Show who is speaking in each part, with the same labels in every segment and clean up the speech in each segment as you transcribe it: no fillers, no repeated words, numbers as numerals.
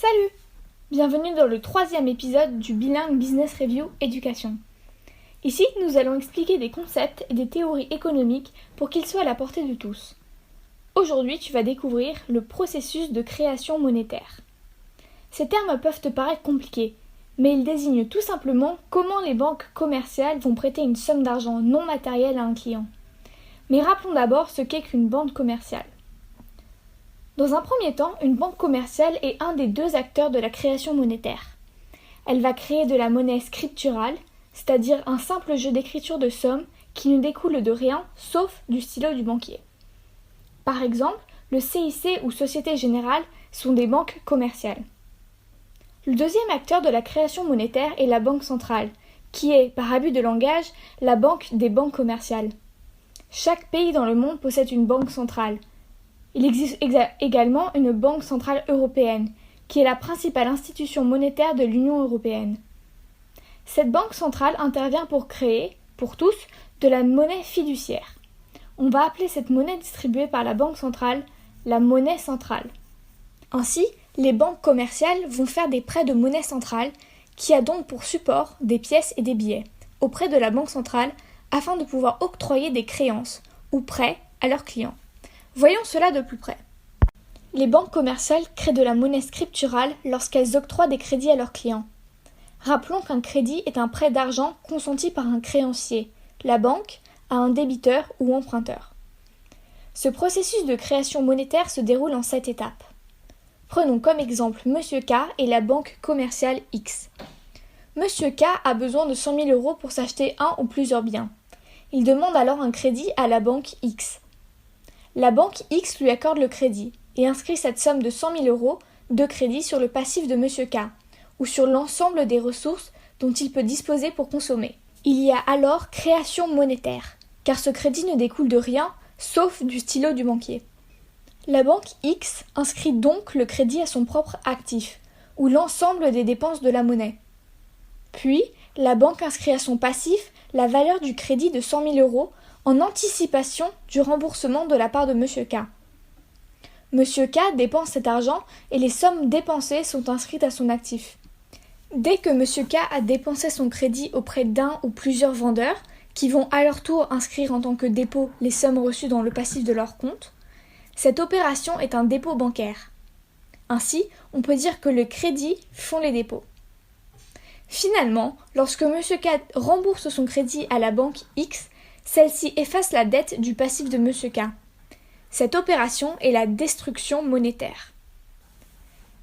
Speaker 1: Salut! Bienvenue dans le 3e épisode du Bilingue Business Review Éducation. Ici, nous allons expliquer des concepts et des théories économiques pour qu'ils soient à la portée de tous. Aujourd'hui, tu vas découvrir le processus de création monétaire. Ces termes peuvent te paraître compliqués, mais ils désignent tout simplement comment les banques commerciales vont prêter une somme d'argent non matérielle à un client. Mais rappelons d'abord ce qu'est qu'une banque commerciale. Dans un premier temps, une banque commerciale est un des deux acteurs de la création monétaire. Elle va créer de la monnaie scripturale, c'est-à-dire un simple jeu d'écriture de sommes qui ne découle de rien sauf du stylo du banquier. Par exemple, le CIC ou Société Générale sont des banques commerciales. Le deuxième acteur de la création monétaire est la banque centrale, qui est, par abus de langage, la banque des banques commerciales. Chaque pays dans le monde possède une banque centrale. Il existe également une banque centrale européenne, qui est la principale institution monétaire de l'Union européenne. Cette banque centrale intervient pour créer, pour tous, de la monnaie fiduciaire. On va appeler cette monnaie distribuée par la banque centrale la monnaie centrale. Ainsi, les banques commerciales vont faire des prêts de monnaie centrale, qui a donc pour support des pièces et des billets, auprès de la banque centrale, afin de pouvoir octroyer des créances ou prêts à leurs clients. Voyons cela de plus près. Les banques commerciales créent de la monnaie scripturale lorsqu'elles octroient des crédits à leurs clients. Rappelons qu'un crédit est un prêt d'argent consenti par un créancier, la banque, à un débiteur ou emprunteur. Ce processus de création monétaire se déroule en 7 étapes. Prenons comme exemple Monsieur K et la banque commerciale X. Monsieur K a besoin de 100 000 € pour s'acheter un ou plusieurs biens. Il demande alors un crédit à la banque X. La banque X lui accorde le crédit et inscrit cette somme de 100 000 € de crédit sur le passif de Monsieur K, ou sur l'ensemble des ressources dont il peut disposer pour consommer. Il y a alors création monétaire, car ce crédit ne découle de rien, sauf du stylo du banquier. La banque X inscrit donc le crédit à son propre actif, ou l'ensemble des dépenses de la monnaie. Puis, la banque inscrit à son passif la valeur du crédit de 100 000 € en anticipation du remboursement de la part de Monsieur K. Monsieur K dépense cet argent et les sommes dépensées sont inscrites à son actif. Dès que Monsieur K a dépensé son crédit auprès d'un ou plusieurs vendeurs, qui vont à leur tour inscrire en tant que dépôt les sommes reçues dans le passif de leur compte, cette opération est un dépôt bancaire. Ainsi, on peut dire que les crédits font les dépôts. Finalement, lorsque Monsieur K rembourse son crédit à la banque X, celle-ci efface la dette du passif de Monsieur K. Cette opération est la destruction monétaire.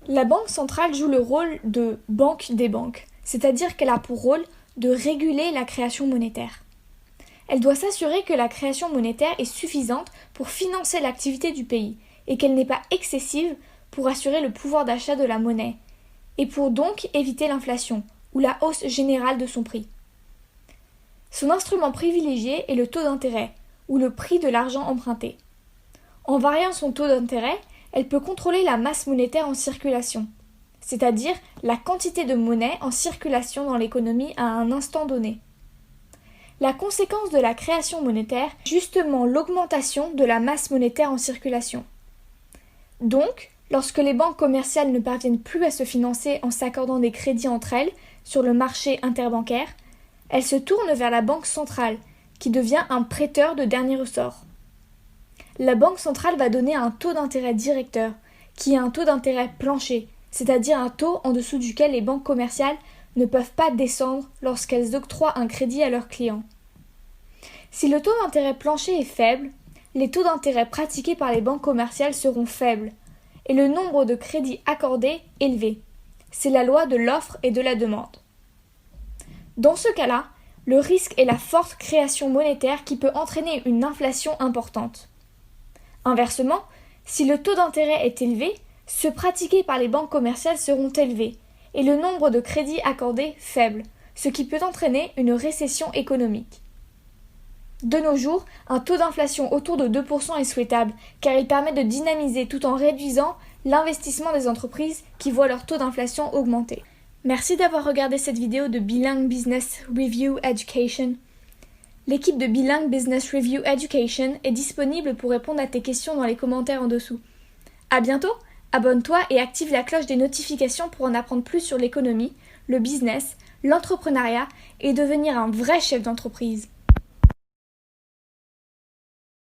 Speaker 1: La banque centrale joue le rôle de banque des banques, c'est-à-dire qu'elle a pour rôle de réguler la création monétaire. Elle doit s'assurer que la création monétaire est suffisante pour financer l'activité du pays et qu'elle n'est pas excessive pour assurer le pouvoir d'achat de la monnaie et pour donc éviter l'inflation ou la hausse générale de son prix. Son instrument privilégié est le taux d'intérêt, ou le prix de l'argent emprunté. En variant son taux d'intérêt, elle peut contrôler la masse monétaire en circulation, c'est-à-dire la quantité de monnaie en circulation dans l'économie à un instant donné. La conséquence de la création monétaire est justement l'augmentation de la masse monétaire en circulation. Donc, lorsque les banques commerciales ne parviennent plus à se financer en s'accordant des crédits entre elles sur le marché interbancaire, elle se tourne vers la banque centrale, qui devient un prêteur de dernier ressort. La banque centrale va donner un taux d'intérêt directeur, qui est un taux d'intérêt plancher, c'est-à-dire un taux en dessous duquel les banques commerciales ne peuvent pas descendre lorsqu'elles octroient un crédit à leurs clients. Si le taux d'intérêt plancher est faible, les taux d'intérêt pratiqués par les banques commerciales seront faibles, et le nombre de crédits accordés élevé. C'est la loi de l'offre et de la demande. Dans ce cas-là, le risque est la forte création monétaire qui peut entraîner une inflation importante. Inversement, si le taux d'intérêt est élevé, ceux pratiqués par les banques commerciales seront élevés et le nombre de crédits accordés faible, ce qui peut entraîner une récession économique. De nos jours, un taux d'inflation autour de 2% est souhaitable car il permet de dynamiser tout en réduisant l'investissement des entreprises qui voient leur taux d'inflation augmenter. Merci d'avoir regardé cette vidéo de Bilingue Business Review Education. L'équipe de Bilingue Business Review Education est disponible pour répondre à tes questions dans les commentaires en dessous. À bientôt Abonne-toi et active la cloche des notifications pour en apprendre plus sur l'économie, le business, l'entrepreneuriat et devenir un vrai chef d'entreprise.